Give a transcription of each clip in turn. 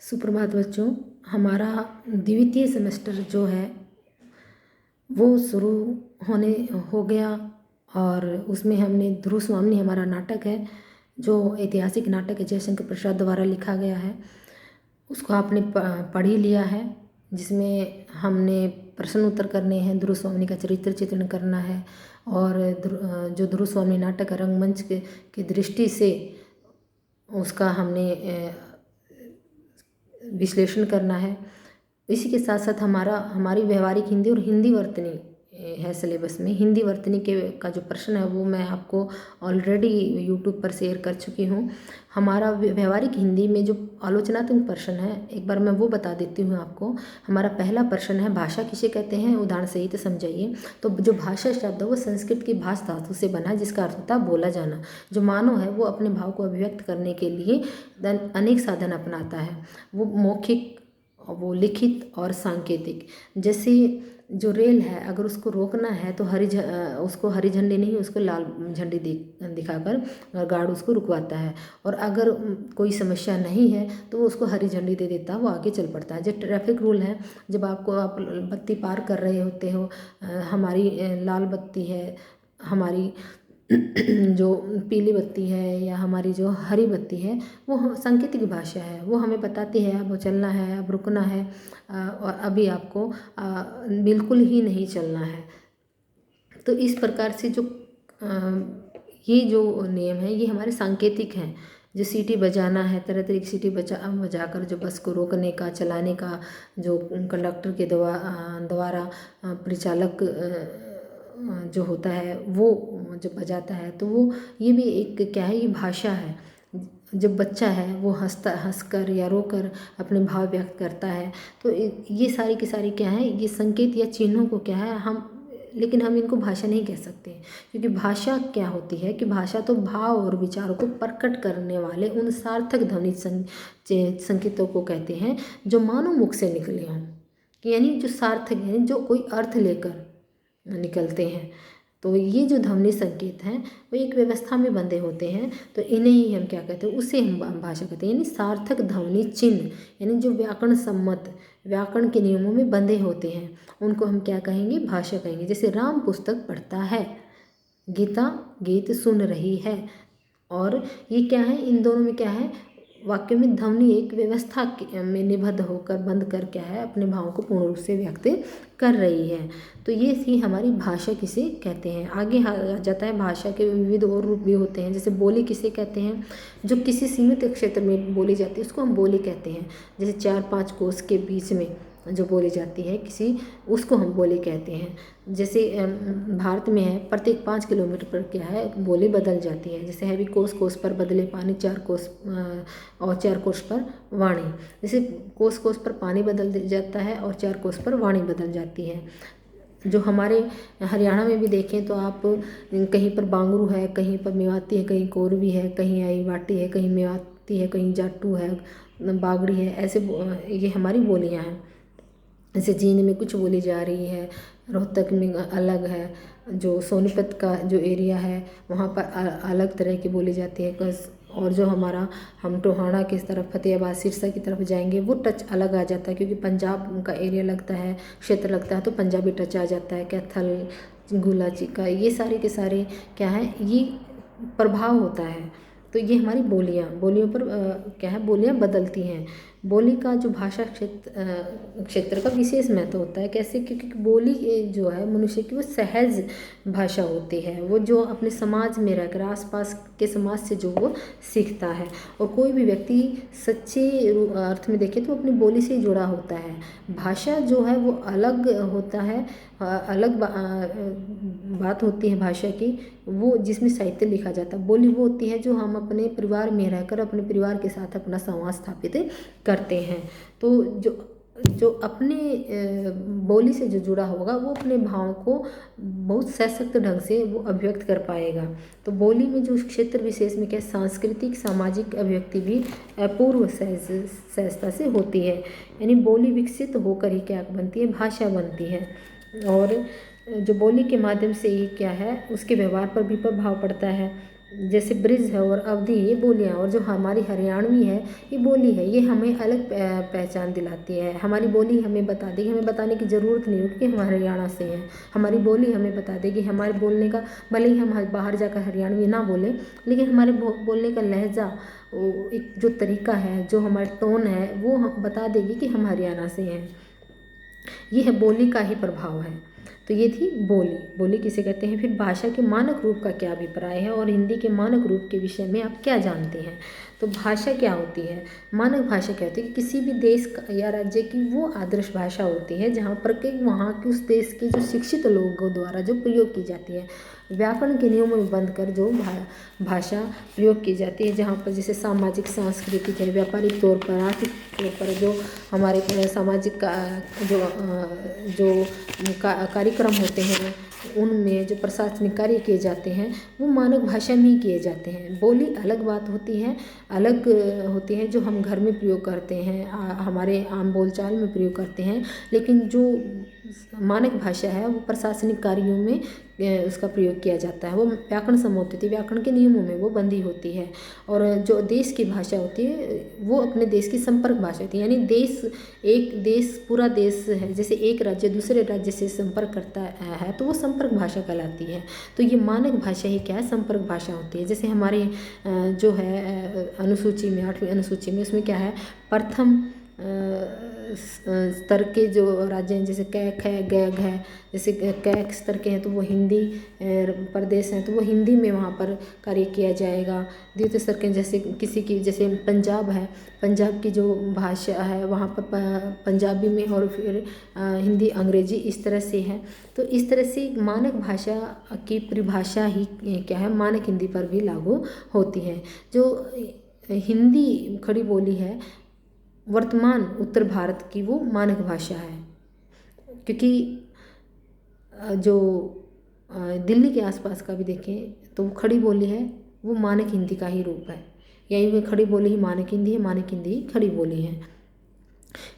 सुप्रभात बच्चों। हमारा द्वितीय सेमेस्टर जो है वो शुरू होने हो गया और उसमें हमने ध्रुव स्वामी हमारा नाटक है जो ऐतिहासिक नाटक है जयशंकर प्रसाद द्वारा लिखा गया है, उसको आपने पढ़ ही लिया है, जिसमें हमने प्रश्न उत्तर करने हैं, ध्रुव स्वामी का चरित्र चित्रण करना है और जो ध्रुव स्वामी नाटक रंगमंच की दृष्टि से उसका हमने विश्लेषण करना है। इसी के साथ साथ हमारी व्यवहारिक हिंदी और हिंदी वर्तनी है सिलेबस में। हिंदी वर्तनी का जो प्रश्न है वो मैं आपको ऑलरेडी यूट्यूब पर शेयर कर चुकी हूँ। हमारा व्यवहारिक हिंदी में जो आलोचनात्मक प्रश्न है, एक बार मैं वो बता देती हूँ आपको। हमारा पहला प्रश्न है, भाषा किसे कहते हैं, उदाहरण सहित समझाइए। तो जो भाषा शब्द है वो संस्कृत की भाष धातु से बना है, जिसका अर्थ होता है बोला जाना। जो मानव है वो अपने भाव को अभिव्यक्त करने के लिए अनेक साधन अपनाता है, वो मौखिक, वो लिखित और सांकेतिक। जैसे जो रेल है, अगर उसको रोकना है तो उसको हरी झंडी नहीं, उसको लाल झंडी दिखाकर गार्ड उसको रुकवाता है। और अगर कोई समस्या नहीं है तो वो उसको हरी झंडी दे देता है, वो आगे चल पड़ता है। जो ट्रैफिक रूल है, जब आप बत्ती पार कर रहे होते हो, हमारी लाल बत्ती है, हमारी जो पीली बत्ती है या हमारी जो हरी बत्ती है, वो सांकेतिक भाषा है। वो हमें बताती है अब चलना है, अब रुकना है और अभी आपको बिल्कुल ही नहीं चलना है। तो इस प्रकार से ये जो नियम है ये हमारे सांकेतिक हैं। जो सीटी बजाना है, तरह तरह की सीटी बजाकर जो बस को रोकने का, चलाने का, जो कंडक्टर के द्वारा परिचालक जो होता है वो जब बजाता है, तो वो ये भी एक क्या है, ये भाषा है। जब बच्चा है वो हंसकर या रोकर अपने भाव व्यक्त करता है, तो ये सारी की सारी क्या है, ये संकेत या चिन्हों को क्या है लेकिन हम इनको भाषा नहीं कह सकते। क्योंकि भाषा क्या होती है कि भाषा तो भाव और विचारों को प्रकट करने वाले उन सार्थक ध्वनि संकेतों को कहते हैं जो मानव मुख से निकले हों, यानी जो सार्थक हैं, जो कोई अर्थ लेकर निकलते हैं। तो ये जो ध्वनि संकेत हैं वो एक व्यवस्था में बंधे होते हैं, तो इन्हें ही हम क्या कहते हैं, उसे हम भाषा कहते हैं। यानी सार्थक ध्वनि चिन्ह, यानी जो व्याकरण सम्मत, व्याकरण के नियमों में बंधे होते हैं, उनको हम क्या कहेंगे, भाषा कहेंगे। जैसे राम पुस्तक पढ़ता है, गीता गीत सुन रही है, और ये क्या है, इन दोनों में क्या है, वाक्य में ध्वनि एक व्यवस्था में निबद्ध होकर बंद कर क्या है, अपने भावों को पूर्ण रूप से व्यक्त कर रही है। तो ये थी हमारी भाषा किसे कहते हैं। आगे आ जाता है, भाषा के विविध और रूप भी होते हैं। जैसे बोली किसे कहते हैं, जो किसी सीमित क्षेत्र में बोली जाती है उसको हम बोली कहते हैं। जैसे 4-5 कोस के बीच में जो बोली जाती है उसको हम बोली कहते हैं। जैसे भारत में है, प्रत्येक 5 किलोमीटर पर क्या है, बोली बदल जाती है। जैसे है भी कोस कोस पर बदले पानी, 4 कोस और 4 कोस पर वाणी। जैसे कोस कोस पर पानी बदल जाता है और 4 कोस पर वाणी बदल जाती है। जो हमारे हरियाणा में भी देखें तो आप कहीं पर बांगरू है, कहीं पर मेवाती है, कहीं कोरवी है, कहीं आईवाटी है, कहीं मेवाती है, कहीं जाटू है, बागड़ी है, ऐसे ये हमारी बोलियाँ हैं। जैसे जींद में कुछ बोली जा रही है, रोहतक में अलग है, जो सोनीपत का जो एरिया है वहाँ पर अलग तरह की बोली जाती है। और जो हम टोहाना की तरफ, फतेहाबाद, सिरसा की तरफ जाएंगे वो टच अलग आ जाता है, क्योंकि पंजाब का एरिया लगता है, क्षेत्र लगता है, तो पंजाबी टच आ जाता है। कैथल, गुलाची का, ये सारे के सारे क्या है, ये प्रभाव होता है। तो ये हमारी बोलियों पर क्या है, बोलियाँ बदलती हैं। बोली का जो भाषा क्षेत्र का विशेष महत्व होता है। कैसे, क्योंकि बोली जो है मनुष्य की वो सहज भाषा होती है, वो जो अपने समाज में रहकर आसपास के समाज से जो वो सीखता है। और कोई भी व्यक्ति सच्चे अर्थ में देखे तो अपनी बोली से ही जुड़ा होता है। भाषा जो है वो अलग होता है, अलग बात होती है भाषा की, वो जिसमें साहित्य लिखा जाता है। बोली वो होती है जो हम अपने परिवार में रहकर अपने परिवार के साथ अपना संवाद स्थापित करते हैं। तो जो अपने बोली से जो जुड़ा होगा वो अपने भाव को बहुत सशक्त ढंग से वो अभिव्यक्त कर पाएगा। तो बोली में जो क्षेत्र विशेष में क्या, सांस्कृतिक सामाजिक अभिव्यक्ति भी अपूर्व सहजता से होती है। यानी बोली विकसित होकर ही क्या बनती है, भाषा बनती है। और जो बोली के माध्यम से ही क्या है, उसके व्यवहार पर भी प्रभाव पड़ता है। जैसे ब्रिज है और अवधी, ये बोलियाँ, और जो हमारी हरियाणवी है ये बोली है, ये हमें अलग पहचान दिलाती है। हमारी बोली हमें बता देगी, हमें बताने की ज़रूरत नहीं होगी कि हम हरियाणा से हैं। हमारी बोली हमें बता देगी, हमारे बोलने का, भले ही हम बाहर जाकर हरियाणवी ना बोलें, लेकिन हमारे बोलने का लहजा, वो एक जो तरीका है, जो हमारा टोन है, वो हम बता देगी कि हम हरियाणा से हैं। ये है बोली का ही प्रभाव है। तो ये थी बोली। बोली किसे कहते हैं। फिर भाषा के मानक रूप का क्या अभिप्राय है और हिंदी के मानक रूप के विषय में आप क्या जानते हैं। तो भाषा क्या होती है, मानक भाषा क्या होती है कि किसी भी देश या राज्य की वो आदर्श भाषा होती है जहाँ पर के वहाँ के उस देश के जो शिक्षित लोगों द्वारा जो प्रयोग की जाती है, व्याकरण के नियमों में बंध कर जो भाषा प्रयोग की जाती है, जहाँ पर जैसे सामाजिक, सांस्कृतिक है, व्यापारिक तौर पर, आर्थिक तौर पर जो हमारे सामाजिक जो कार्यक्रम होते हैं, उनमें जो प्रशासनिक कार्य किए जाते हैं वो मानक भाषा में ही किए जाते हैं। बोली अलग बात होती है, अलग होती है जो हम घर में प्रयोग करते हैं, हमारे आम बोलचाल में प्रयोग करते हैं, लेकिन जो मानक भाषा है वो प्रशासनिक कार्यों में उसका प्रयोग किया जाता है। वो व्याकरण सम्मत होती है, व्याकरण के नियमों में वो बंधी होती है। और जो देश की भाषा होती है वो अपने देश की संपर्क भाषा होती है, यानी देश, एक देश, पूरा देश है, जैसे एक राज्य दूसरे राज्य से संपर्क करता है तो वो संपर्क भाषा कहलाती है। तो ये मानक भाषा ही क्या है, संपर्क भाषा होती है। जैसे हमारे जो है अनुसूची में, 8वीं अनुसूची में, उसमें क्या है, प्रथम स्तर के जो राज्य हैं, जैसे कै, ख, ग, घ, जैसे कै स्तर के हैं तो वो हिंदी प्रदेश हैं तो वो हिंदी में वहाँ पर कार्य किया जाएगा। द्वितीय स्तर के जैसे किसी की, जैसे पंजाब है, पंजाब की जो भाषा है वहाँ पर पंजाबी में, और फिर हिंदी, अंग्रेजी, इस तरह से है। तो इस तरह से मानक भाषा की परिभाषा ही क्या है, मानक हिंदी पर भी लागू होती है। जो हिंदी खड़ी बोली है वर्तमान उत्तर भारत की, वो मानक भाषा है, क्योंकि जो दिल्ली के आसपास का भी देखें तो वो खड़ी बोली है, वो मानक हिंदी का ही रूप है। यही खड़ी बोली ही मानक हिंदी है, मानक हिंदी ही खड़ी बोली है।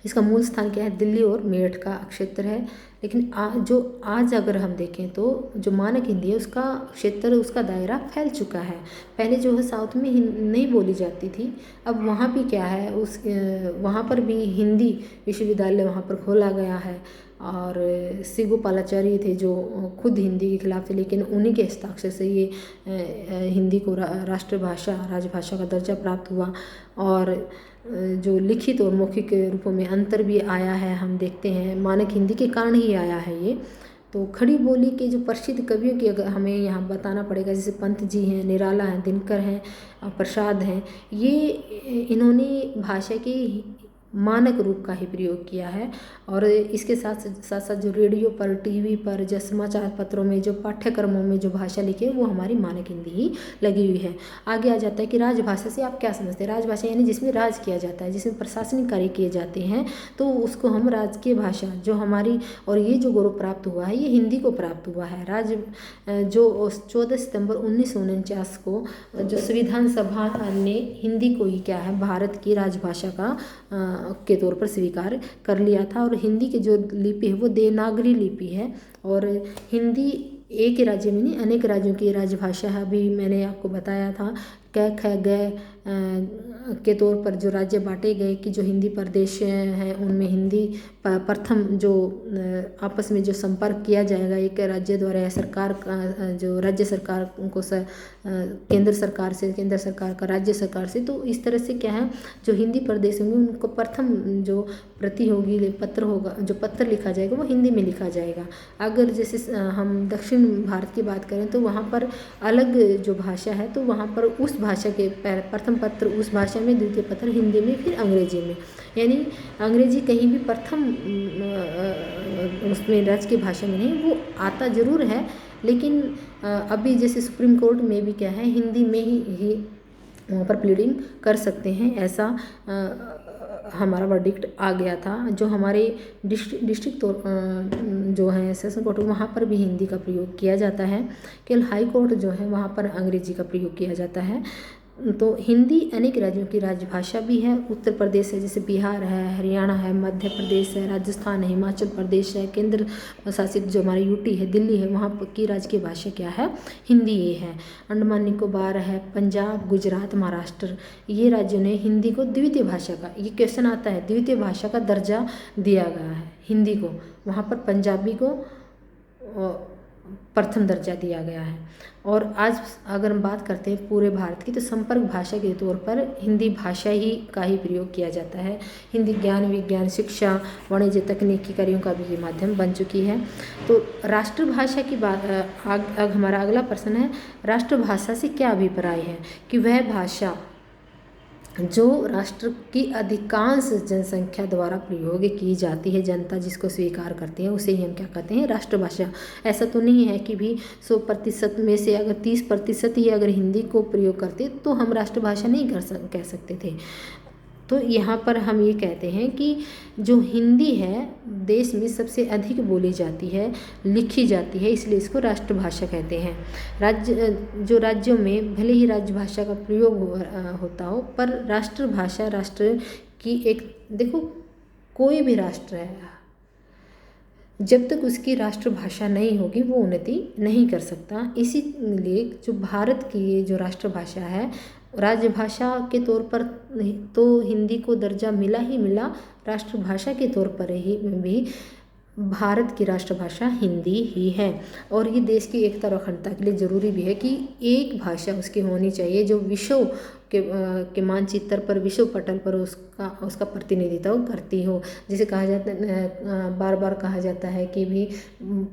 इसका मूल स्थान क्या है, दिल्ली और मेरठ का क्षेत्र है। लेकिन जो आज अगर हम देखें तो जो मानक हिंदी है उसका क्षेत्र, उसका दायरा फैल चुका है। पहले जो है साउथ में नहीं बोली जाती थी, अब वहाँ भी क्या है, वहाँ पर भी हिंदी विश्वविद्यालय वहाँ पर खोला गया है। और सी गोपालाचारी थे जो खुद हिंदी के खिलाफ थे, लेकिन उन्हीं के हस्ताक्षर से ये हिंदी को राष्ट्रभाषा, राजभाषा का दर्जा प्राप्त हुआ। और जो लिखित और मौखिक रूपों में अंतर भी आया है, हम देखते हैं मानक हिंदी के कारण ही आया है ये। तो खड़ी बोली के जो प्रसिद्ध कवियों की अगर हमें यहाँ बताना पड़ेगा, जैसे पंत जी हैं, निराला हैं, दिनकर हैं, प्रसाद हैं, ये इन्होंने भाषा के मानक रूप का ही प्रयोग किया है। और इसके साथ साथ जो रेडियो पर, टीवी पर, जो समाचार पत्रों में, जो पाठ्यक्रमों में जो भाषा लिखी है वो हमारी मानक हिंदी ही लगी हुई है। आगे आ जाता है कि राजभाषा से आप क्या समझते हैं। राजभाषा यानी जिसमें राज किया जाता है, जिसमें प्रशासनिक कार्य किए जाते हैं, तो उसको हम राजकीय भाषा जो हमारी, और ये जो गौरव प्राप्त हुआ है ये हिंदी को प्राप्त हुआ है। जो 14 सितंबर 1949 को जो संविधान सभा ने हिंदी को ही क्या है, भारत की राजभाषा का के तौर पर स्वीकार कर लिया था। और हिंदी की जो लिपि है वो देवनागरी लिपि है। और हिंदी एक ही राज्य में नहीं, अनेक राज्यों की राजभाषा है। अभी मैंने आपको बताया था क, ख, ग के तौर पर जो राज्य बांटे गए कि जो हिंदी प्रदेश हैं उनमें हिंदी प्रथम जो आपस में जो संपर्क किया जाएगा एक राज्य द्वारा या सरकार का, जो राज्य सरकार को केंद्र सरकार से, केंद्र सरकार का राज्य सरकार से, तो इस तरह से क्या है, जो हिंदी प्रदेश होंगे उनको प्रथम जो प्रति होगी, पत्र होगा, जो पत्र लिखा जाएगा वो हिंदी में लिखा जाएगा। अगर जैसे हम दक्षिण भारत की बात करें तो वहाँ पर अलग जो भाषा है, तो वहाँ पर उस भाषा के प्रथम पत्र उस भाषा में, द्वितीय पत्र हिंदी में, फिर अंग्रेजी में। यानी अंग्रेजी कहीं भी प्रथम उसमें राज्य की भाषा में नहीं, वो आता जरूर है, लेकिन अभी जैसे सुप्रीम कोर्ट में भी क्या है, हिंदी में ही वहाँ पर प्लीडिंग कर सकते हैं, ऐसा हमारा वर्डिक्ट आ गया था। जो हमारे डिस्ट्रिक्ट तो जो है सेशन कोर्ट, वहाँ पर भी हिंदी का प्रयोग किया जाता है। केवल हाई कोर्ट जो है वहाँ पर अंग्रेजी का प्रयोग किया जाता है। तो हिंदी अनेक राज्यों की राजभाषा भी है। उत्तर प्रदेश है, जैसे बिहार है, हरियाणा है, मध्य प्रदेश है, राजस्थान है, हिमाचल प्रदेश है, केंद्र शासित जो हमारा यूटी है, दिल्ली है, वहाँ की राजकीय भाषा क्या है? हिंदी ये है। अंडमान निकोबार है, पंजाब, गुजरात, महाराष्ट्र, ये राज्यों ने हिंदी को द्वितीय भाषा का, ये क्वेश्चन आता है, द्वितीय भाषा का दर्जा दिया गया है हिंदी को। वहाँ पर पंजाबी को प्रथम दर्जा दिया गया है। और आज अगर हम बात करते हैं पूरे भारत की, तो संपर्क भाषा के तौर पर हिंदी भाषा ही का ही प्रयोग किया जाता है। हिंदी ज्ञान, विज्ञान, शिक्षा, वाणिज्य, तकनीकी कार्यों का भी ये माध्यम बन चुकी है। तो राष्ट्रभाषा की बात, हमारा अगला प्रश्न है, राष्ट्रभाषा से क्या अभिप्राय है? कि वह भाषा जो राष्ट्र की अधिकांश जनसंख्या द्वारा प्रयोग की जाती है, जनता जिसको स्वीकार करती है, उसे ही हम क्या कहते हैं? राष्ट्रभाषा। ऐसा तो नहीं है कि भी 100% में से अगर 30% ही अगर हिंदी को प्रयोग करते तो हम राष्ट्रभाषा नहीं कह सकते थे। तो यहाँ पर हम ये कहते हैं कि जो हिंदी है देश में सबसे अधिक बोली जाती है, लिखी जाती है, इसलिए इसको राष्ट्रभाषा कहते हैं। जो राज्यों में भले ही राजभाषा का प्रयोग होता हो, पर राष्ट्रभाषा राष्ट्र की एक, देखो कोई भी राष्ट्र है, जब तक उसकी राष्ट्रभाषा नहीं होगी वो उन्नति नहीं कर सकता। इसीलिए जो भारत की जो राष्ट्रभाषा है, राजभाषा के तौर पर तो हिंदी को दर्जा मिला ही मिला, राष्ट्रभाषा के तौर पर ही भी भारत की राष्ट्रभाषा हिंदी ही है। और ये देश की एकता और अखंडता के लिए ज़रूरी भी है कि एक भाषा उसकी होनी चाहिए जो विश्व के मानचित्र पर, विश्व पटल पर उसका प्रतिनिधित्व करती हो। जैसे कहा जाता है, बार बार कहा जाता है कि भी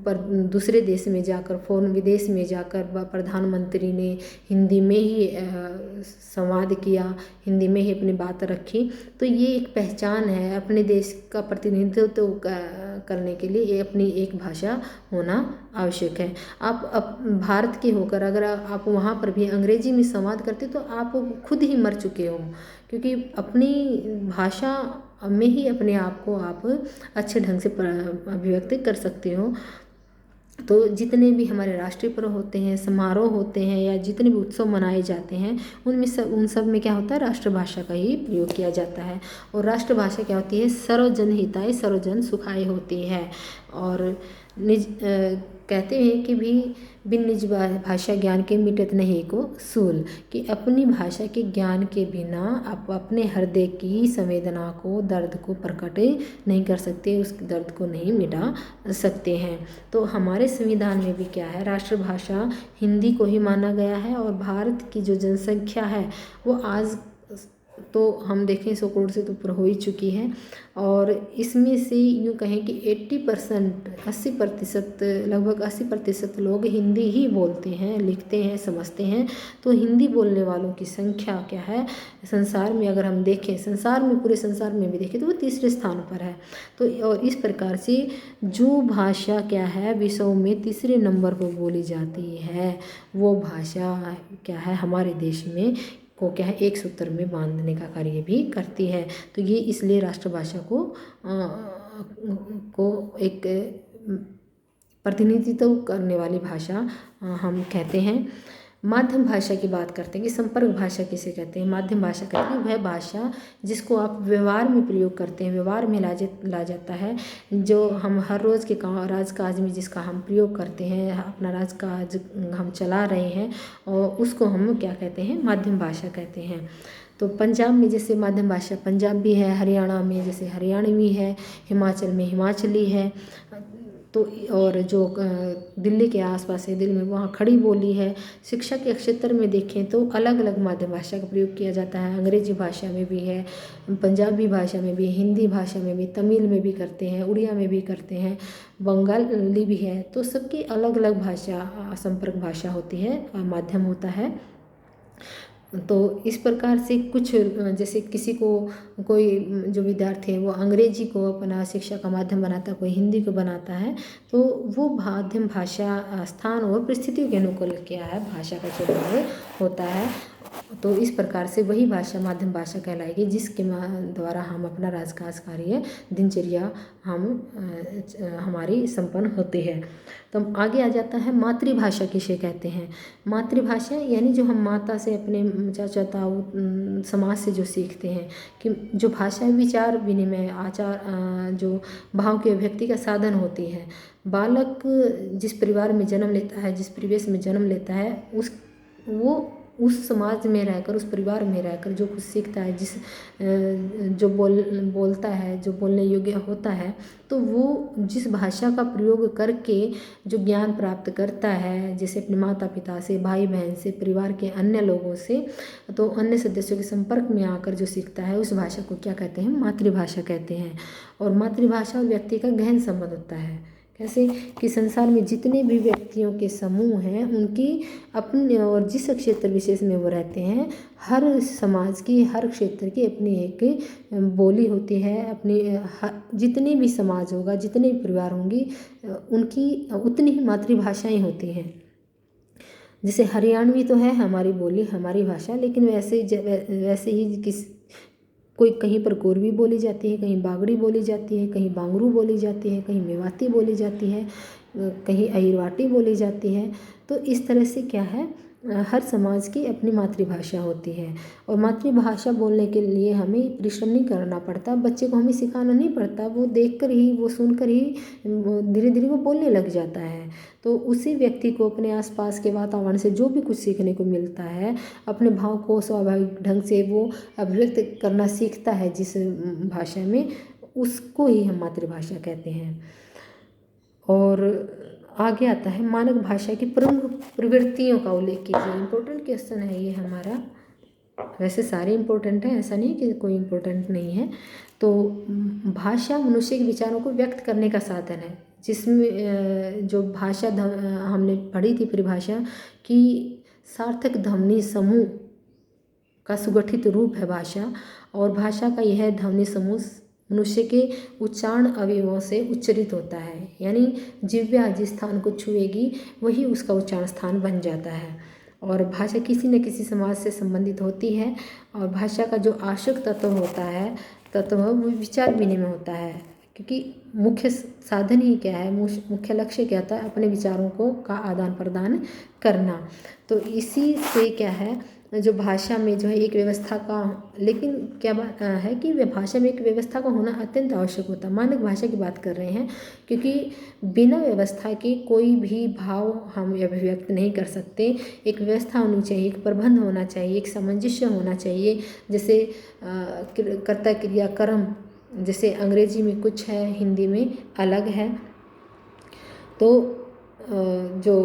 पर दूसरे देश में जाकर, फॉरेन विदेश में जाकर प्रधानमंत्री ने हिंदी में ही संवाद किया, हिंदी में ही अपनी बात रखी। तो ये एक पहचान है, अपने देश का प्रतिनिधित्व करने के लिए ये अपनी एक भाषा होना आवश्यक है। आप भारत के होकर अगर आप वहाँ पर भी अंग्रेजी में संवाद करते तो आप खुद ही मर चुके हो, क्योंकि अपनी भाषा में ही अपने आप को आप अच्छे ढंग से अभिव्यक्त कर सकते हो। तो जितने भी हमारे राष्ट्रीय पर्व होते हैं, समारोह होते हैं, या जितने भी उत्सव मनाए जाते हैं, उन सब में क्या होता है? राष्ट्रभाषा का ही प्रयोग किया जाता है। और राष्ट्रभाषा क्या होती है? सर्वजन हिताय सर्वजन सुखाय होती है। और कहते हैं कि भी बिन निज भाषा ज्ञान के मिटत नहीं को सूल, कि अपनी भाषा के ज्ञान के बिना आप अपने हृदय की संवेदना को, दर्द को प्रकट नहीं कर सकते, उस दर्द को नहीं मिटा सकते हैं। तो हमारे संविधान में भी क्या है? राष्ट्रभाषा हिंदी को ही माना गया है। और भारत की जो जनसंख्या है वो आज तो हम देखें 100 करोड़ से तो ऊपर हो ही चुकी है। और इसमें से यूँ कहें कि 80%, 80%, लगभग 80% लोग हिंदी ही बोलते हैं, लिखते हैं, समझते हैं। तो हिंदी बोलने वालों की संख्या क्या है संसार में? अगर हम देखें, संसार में, पूरे संसार में भी देखें तो वो तीसरे स्थान पर है। तो और इस प्रकार से जो भाषा क्या है विश्व में तीसरे नंबर पर बोली जाती है, वो भाषा क्या है हमारे देश में को क्या है एक सूत्र में बांधने का कार्य भी करती है। तो ये इसलिए राष्ट्रभाषा को एक प्रतिनिधित्व करने वाली भाषा हम कहते हैं। माध्यम भाषा की बात करते हैं कि संपर्क भाषा किसे कहते हैं? माध्यम भाषा कहते हैं वह भाषा जिसको आप व्यवहार में प्रयोग करते हैं, व्यवहार में ला जाता है, जो हम हर रोज़ के राजकाज में जिसका हम प्रयोग करते हैं, अपना राजकाज हम चला रहे हैं, और उसको हम क्या कहते हैं? माध्यम भाषा कहते हैं। तो पंजाब में जैसे माध्यम भाषा पंजाबी है, हरियाणा में जैसे हरियाणवी है, हिमाचल में हिमाचली है। तो और जो दिल्ली के आसपास है, दिल्ली में वहाँ खड़ी बोली है। शिक्षा के क्षेत्र में देखें तो अलग अलग माध्यम भाषा का प्रयोग किया जाता है। अंग्रेजी भाषा में भी है, पंजाबी भाषा में भी, हिंदी भाषा में भी, तमिल में भी करते हैं, उड़िया में भी करते हैं, बंगाली भी है। तो सबकी अलग अलग भाषा संपर्क भाषा होती है, माध्यम होता है। तो इस प्रकार से कुछ जैसे किसी को कोई जो विद्यार्थी है वो अंग्रेजी को अपना शिक्षा का माध्यम बनाता है, कोई हिंदी को बनाता है, तो वो माध्यम भाषा स्थान और परिस्थितियों के अनुकूल क्या है भाषा का चुनाव होता है। तो इस प्रकार से वही भाषा माध्यम भाषा कहलाएगी जिसके द्वारा हम अपना राजकाज कार्य दिनचर्या हमारी संपन्न होती है। तो आगे आ जाता है मातृभाषा किसे कहते हैं। मातृभाषा यानी जो हम माता से, अपने चाचा ताऊ समाज से जो सीखते हैं कि जो भाषा विचार विनिमय आचार जो भाव की अभिव्यक्ति का साधन होती है। बालक जिस परिवार में जन्म लेता है, जिस परिवेश में जन्म लेता है, वो उस समाज में रहकर, उस परिवार में रहकर जो कुछ सीखता है, जो बोलता है, जो बोलने योग्य होता है, तो वो जिस भाषा का प्रयोग करके जो ज्ञान प्राप्त करता है, जैसे अपने माता पिता से, भाई बहन से, परिवार के अन्य लोगों से, तो अन्य सदस्यों के संपर्क में आकर जो सीखता है उस भाषा को क्या कहते हैं, मातृभाषा कहते हैं। और मातृभाषा और व्यक्ति का गहन संबंध होता है। कैसे कि संसार में जितने भी व्यक्तियों के समूह हैं उनकी अपने, और जिस क्षेत्र विशेष में वो रहते हैं, हर समाज की, हर क्षेत्र की अपनी एक बोली होती है। अपनी जितने भी समाज होगा, जितने भी परिवार होंगी, उनकी उतनी ही मातृभाषाएं होती हैं। जैसे हरियाणवी तो है हमारी बोली, हमारी भाषा, लेकिन वैसे ही कोई कहीं पर कोरवी बोली जाती है, कहीं बागड़ी बोली जाती है, कहीं बांगरू बोली जाती है, कहीं मेवाती बोली जाती है, कहीं अहिरवाटी बोली जाती है। तो इस तरह से क्या है, हर समाज की अपनी मातृभाषा होती है। और मातृभाषा बोलने के लिए हमें परिश्रम नहीं करना पड़ता, बच्चे को हमें सिखाना नहीं पड़ता, वो देखकर ही, वो सुनकर ही धीरे धीरे वो बोलने लग जाता है। तो उसी व्यक्ति को अपने आसपास के वातावरण से जो भी कुछ सीखने को मिलता है, अपने भाव को स्वाभाविक ढंग से वो अभिव्यक्त करना सीखता है जिस भाषा में, उसको ही हम मातृभाषा कहते हैं। और आगे आता है मानक भाषा की प्रमुख प्रवृत्तियों का उल्लेख कीजिए। इम्पोर्टेंट क्वेश्चन है ये हमारा। वैसे सारे इम्पोर्टेंट हैं, ऐसा नहीं कि कोई इम्पोर्टेंट नहीं है। तो भाषा मनुष्य के विचारों को व्यक्त करने का साधन है, जिसमें जो भाषा हमने पढ़ी थी परिभाषा कि सार्थक ध्वनि समूह का सुगठित रूप है भाषा। और भाषा का यह ध्वनि समूह मनुष्य के उच्चारण अवयवों से उच्चरित होता है, यानी जिह्वा जिस स्थान को छुएगी वही उसका उच्चारण स्थान बन जाता है। और भाषा किसी न किसी समाज से संबंधित होती है। और भाषा का जो आवश्यक तत्व वो विचार विनिमय होता है, क्योंकि मुख्य साधन ही क्या है, मुख्य लक्ष्य क्या था, अपने विचारों को का आदान प्रदान करना। तो इसी से क्या है, जो भाषा में जो है एक व्यवस्था का, लेकिन क्या बात है कि भाषा में एक व्यवस्था का होना अत्यंत आवश्यक होता है। मानक भाषा की बात कर रहे हैं, क्योंकि बिना व्यवस्था के कोई भी भाव हम अभिव्यक्त नहीं कर सकते। एक व्यवस्था होनी चाहिए, एक प्रबंध होना चाहिए, एक सामंजस्य होना चाहिए। जैसे कर्ता क्रिया कर्म, जैसे अंग्रेजी में कुछ है, हिंदी में अलग है। तो जो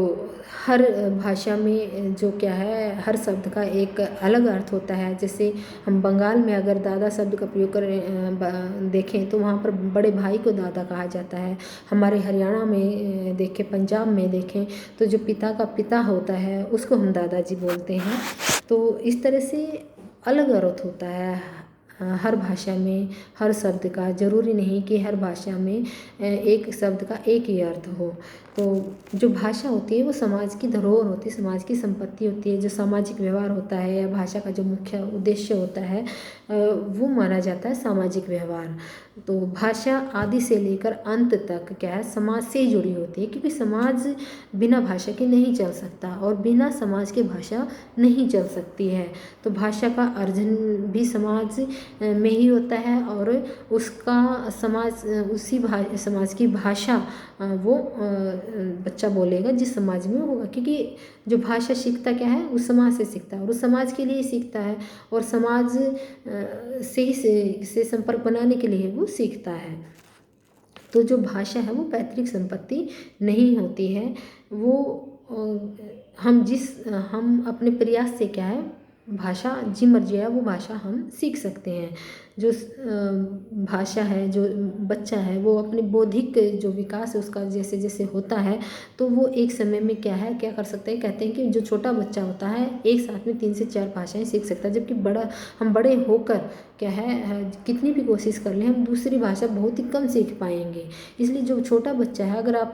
हर भाषा में जो क्या है, हर शब्द का एक अलग अर्थ होता है। जैसे हम बंगाल में अगर दादा शब्द का प्रयोग करें देखें तो वहाँ पर बड़े भाई को दादा कहा जाता है। हमारे हरियाणा में देखें, पंजाब में देखें तो जो पिता का पिता होता है उसको हम दादाजी बोलते हैं। तो इस तरह से अलग अर्थ होता है हर भाषा में। हर शब्द का ज़रूरी नहीं कि हर भाषा में एक शब्द का एक ही अर्थ हो। तो जो भाषा होती है वो समाज की धरोहर होती है, समाज की संपत्ति होती है। जो सामाजिक व्यवहार होता है या भाषा का जो मुख्य उद्देश्य होता है वो माना जाता है सामाजिक व्यवहार। तो भाषा आदि से लेकर अंत तक क्या है, समाज से जुड़ी होती है, क्योंकि समाज बिना भाषा के नहीं चल सकता और बिना समाज के भाषा नहीं चल सकती है। तो भाषा का अर्जन भी समाज में ही होता है और उसका समाज की भाषा वो बच्चा बोलेगा जिस समाज में होगा, क्योंकि जो भाषा सीखता क्या है, उस समाज से सीखता है और उस समाज के लिए सीखता है और समाज से संपर्क बनाने के लिए वो सीखता है। तो जो भाषा है वो पैतृक संपत्ति नहीं होती है। वो हम अपने प्रयास से क्या है, भाषा जी मर्जी है वो भाषा हम सीख सकते हैं। जो भाषा है, जो बच्चा है वो अपने बौद्धिक जो विकास है उसका जैसे जैसे होता है तो वो एक समय में क्या कर सकते हैं। कहते हैं कि जो छोटा बच्चा होता है एक साथ में 3 से 4 भाषाएं सीख सकता है, जबकि हम बड़े होकर क्या है कितनी भी कोशिश कर लें हम दूसरी भाषा बहुत ही कम सीख पाएंगे। इसलिए जो छोटा बच्चा है, अगर आप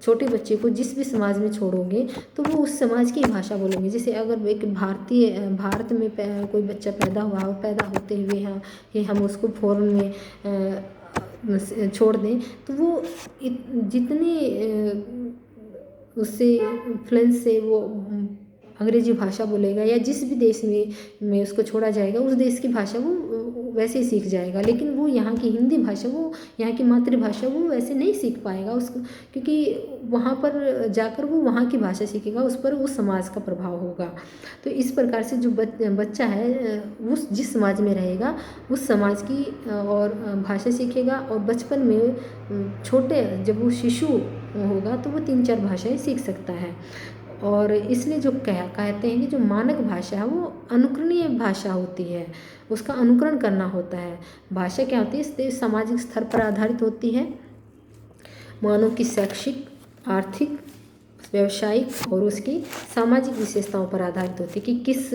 छोटे बच्चे को जिस भी समाज में छोड़ोगे तो वो उस समाज की भाषा बोलेंगे। जैसे अगर एक भारत में कोई बच्चा पैदा हुआ हो, पैदा होते हुए हम उसको फॉरेन में छोड़ दें तो वो जितने उससे इन्फ्लुएंस से वो अंग्रेजी भाषा बोलेगा या जिस भी देश में उसको छोड़ा जाएगा उस देश की भाषा वो वैसे ही सीख जाएगा। लेकिन वो यहाँ की हिंदी भाषा, वो यहाँ की मातृभाषा वो वैसे नहीं सीख पाएगा उसको, क्योंकि वहाँ पर जाकर वो वहाँ की भाषा सीखेगा, उस पर उस समाज का प्रभाव होगा। तो इस प्रकार से जो बच्चा है उस जिस समाज में रहेगा उस समाज की और भाषा सीखेगा। और बचपन में छोटे जब वो शिशु होगा तो वो 3-4 भाषाएं सीख सकता है। और इसलिए जो कहते हैं कि जो मानक भाषा है वो अनुकरणीय भाषा होती है, उसका अनुकरण करना होता है। भाषा क्या होती है, इस सामाजिक स्तर पर आधारित होती है, मानव की शैक्षिक, आर्थिक, व्यावसायिक और उसकी सामाजिक विशेषताओं पर आधारित होती है कि किस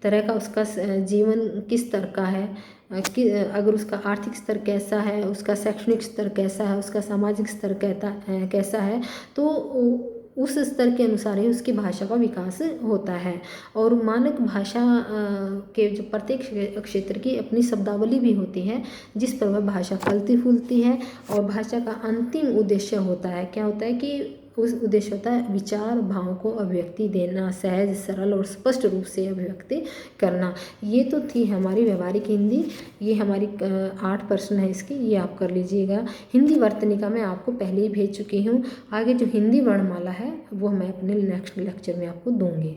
तरह का उसका जीवन किस तरह का है, कि अगर उसका आर्थिक स्तर कैसा है, उसका शैक्षणिक स्तर कैसा है, उसका सामाजिक स्तर कैसा है, तो उस स्तर के अनुसार ही उसकी भाषा का विकास होता है। और मानक भाषा के जो प्रत्येक क्षेत्र की अपनी शब्दावली भी होती है जिस पर वह भाषा फलती फूलती है। और भाषा का अंतिम उद्देश्य होता है, क्या होता है कि उस उद्देश्य होता है विचार भाव को अभिव्यक्ति देना, सहज सरल और स्पष्ट रूप से अभिव्यक्ति करना। ये तो थी हमारी व्यवहारिक हिंदी, ये हमारी 8 प्रश्न है इसके, ये आप कर लीजिएगा। हिंदी वर्तनिका मैं आपको पहले ही भेज चुकी हूँ। आगे जो हिंदी वर्णमाला है वो मैं अपने नेक्स्ट लेक्चर में आपको दूँगी।